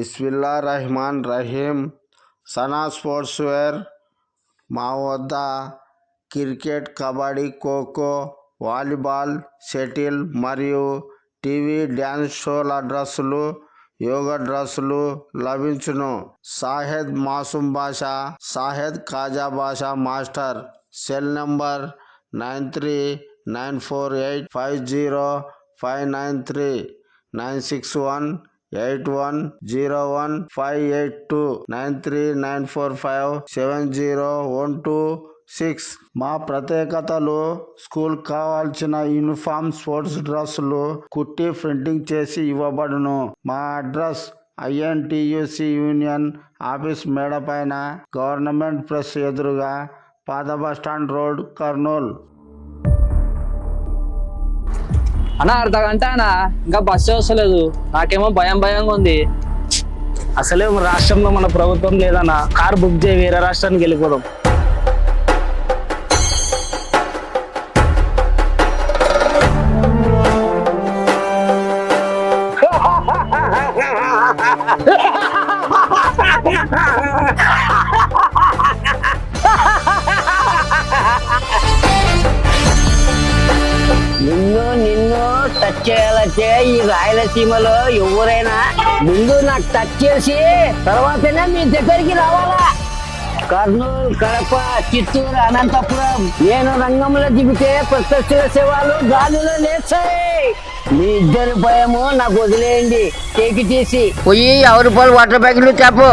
Bismillah Rahman Rahim. Sana sports wear మా వద్ద cricket, kabaddi, kho kho, volleyball, shuttle మరియు టీవీ డ్యాన్స్ షోల డ్రెస్సులు, యోగా డ్రెస్సులు లభించును. షాహెద్ మాసూమ్ బాషా, షాహెద్ ఖాజా బాషా మాస్టర్. Cell number 9394850593 9618101582939457012 6. మా ప్రత్యేకతలు: స్కూల్ కావాల్సిన యూనిఫామ్, స్పోర్ట్స్ డ్రెస్సులు కుట్టి ప్రింటింగ్ చేసి ఇవ్వబడును. మా అడ్రస్ INTUC యూనియన్ ఆఫీస్ మేడపైన, గవర్నమెంట్ ప్రెస్ ఎదురుగా, పాత బస్టాండ్ రోడ్, కర్నూలు. అన్నా అర్ధగంట అన్నా, ఇంకా బస్సు వస్తలేదు. నాకేమో భయంగా ఉంది. అసలే రాష్ట్రంలో మన ప్రభుత్వం లేదన్నా. కార్ బుక్ చేయి, వేరే రాష్ట్రానికి వెళ్ళిపోదాం. నిన్ను టచ్ చేయాలంటే ఈ రాయలసీమలో ఎవరైనా ముందు నాకు టచ్ చేసి తర్వాతనే మీ దగ్గరికి రావాలా. కర్నూలు, కడప, చిత్తూరు, అనంతపురం నేను రంగంలో దిగితే ప్రత్యక్ష సేవలు గాలిలో లేస్తాయి. మీ ఇద్దరి భయము నాకు వదిలేయండి. కేకి తీసి పోయి 50 రూపాయలు వాటర్ ప్యాకెట్లు తేపో.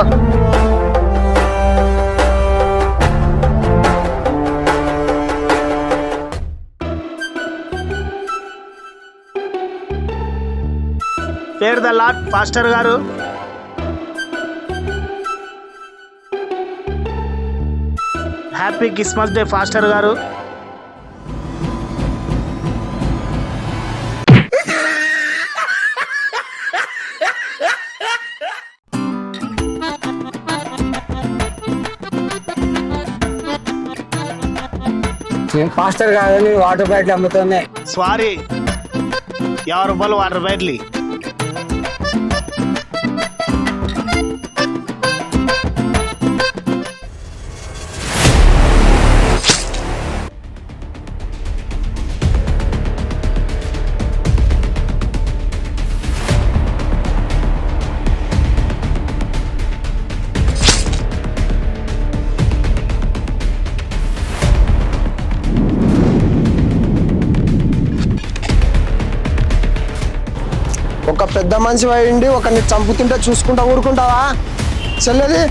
పేరు ద లాట్ పాస్టర్ గారు. హ్యాపీ క్రిస్మస్ డే పాస్టర్ గారు. పాస్టర్ గారు వాటర్ ప్యాకెట్లు అమ్ముతున్నాయి. సారీ, 50 రూపాయలు వాటర్ ప్యాకెట్లు. ఒక పెద్ద మనిషి అయ్యిండి ఒకరిని చంపుతుంటే చూసుకుంటా ఊరుకుంటావా? చెల్లెది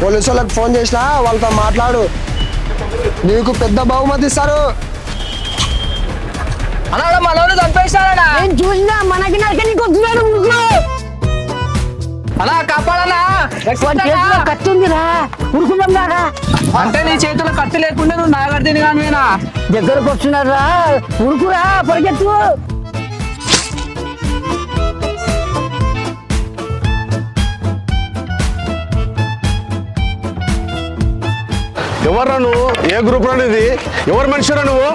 పోలీసు వాళ్ళకి ఫోన్ చేసినా, వాళ్ళతో మాట్లాడు. నీకు పెద్ద బహుమతి ఇస్తారు. అలా మనోళ్ళు చంపేస్తారా? నేను చూసినా మనకి నీకు వస్తున్నాడు. అలా కాపాడనా? కత్తుందిరా, ఉరుకున్నాడా? అంటే నీ చేతిలో కత్తి లేకుండా నువ్వు నాగర్దిని కానివేనా? దగ్గరకు వస్తున్నారా? ఉరుకురా, పరిగెత్తు. ఎవర్రా నువ్వు? ఏ గ్రూప్ రా ఇది? ఎవరు మనిషిరా నువ్వు?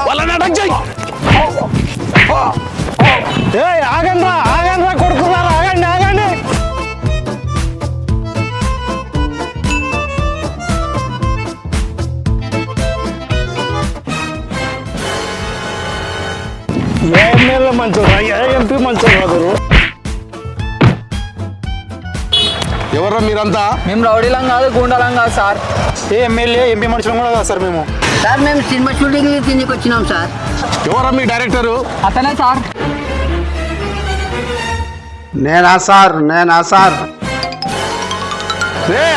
వాళ్ళని అటాక్ చేయి. ఆగండి రా కొడుకున్నారా, ఆగండి. ఏ ఎమ్మెల్యే మంచోరా, ఏ MP మంచోరా? ఎవర్రా మీరంతా? మేము రౌడీలం కాదు, గూండాలం కాదు సార్. ఏ ఎమ్మెల్యే MP మనుషులు కూడా కాదు సార్ మేము. సార్ మేము సినిమా షూటింగ్ కిందకి వచ్చినాం సార్. ఎవరా మీ డైరెక్టరు? అతనే సార్. నేనా సార్?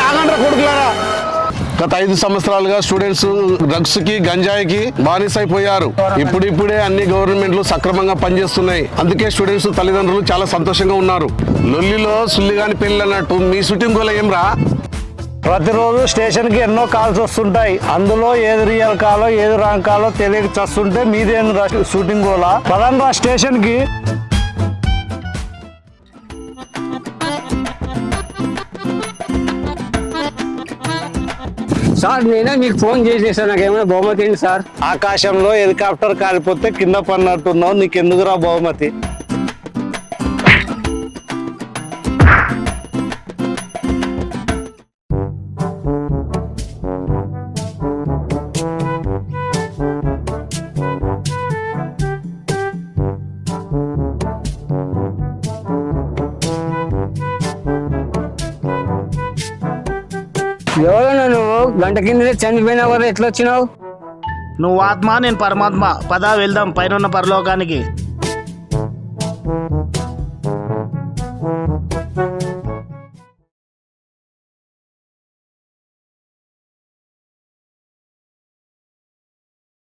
ఆగండ్రా కొడుకులారా. గత 5 సంవత్సరాలుగా స్టూడెంట్స్ డ్రగ్స్ కి, గంజాయికి బానిసైపోయారు. ఇప్పుడిప్పుడే అన్ని గవర్నమెంట్లు సక్రమంగా పనిచేస్తున్నాయి. అందుకే స్టూడెంట్స్ తల్లిదండ్రులు చాలా సంతోషంగా ఉన్నారు. లొల్లిలో సుల్లిగాని పెళ్ళి అన్నట్టు మీ షూటింగ్ గోల ఏం రా? ప్రతిరోజు స్టేషన్కి ఎన్నో కాల్స్ వస్తుంటాయి. అందులో ఏది రియల్ కాలో ఏది రాంగ్ కాలో తెలియక చస్తుంటే మీదేం షూటింగ్ గోలా? పదండి రా స్టేషన్కి. సార్ నేనే మీకు ఫోన్ చేసేసాను, నాకు ఏమైనా బహుమతి ఏంటి సార్? ఆకాశంలో హెలికాప్టర్ కాలిపోతే కింద పడినట్టున్నావు, నీకెందుకురా బహుమతి? ఎవరన్నా నువ్వు? గంట కింద చనిపోయినావు కదా, ఎట్లా వచ్చినావు? నువ్వు ఆత్మ, నేను పరమాత్మ. పద వెళ్దాం పైన పరలోకానికి.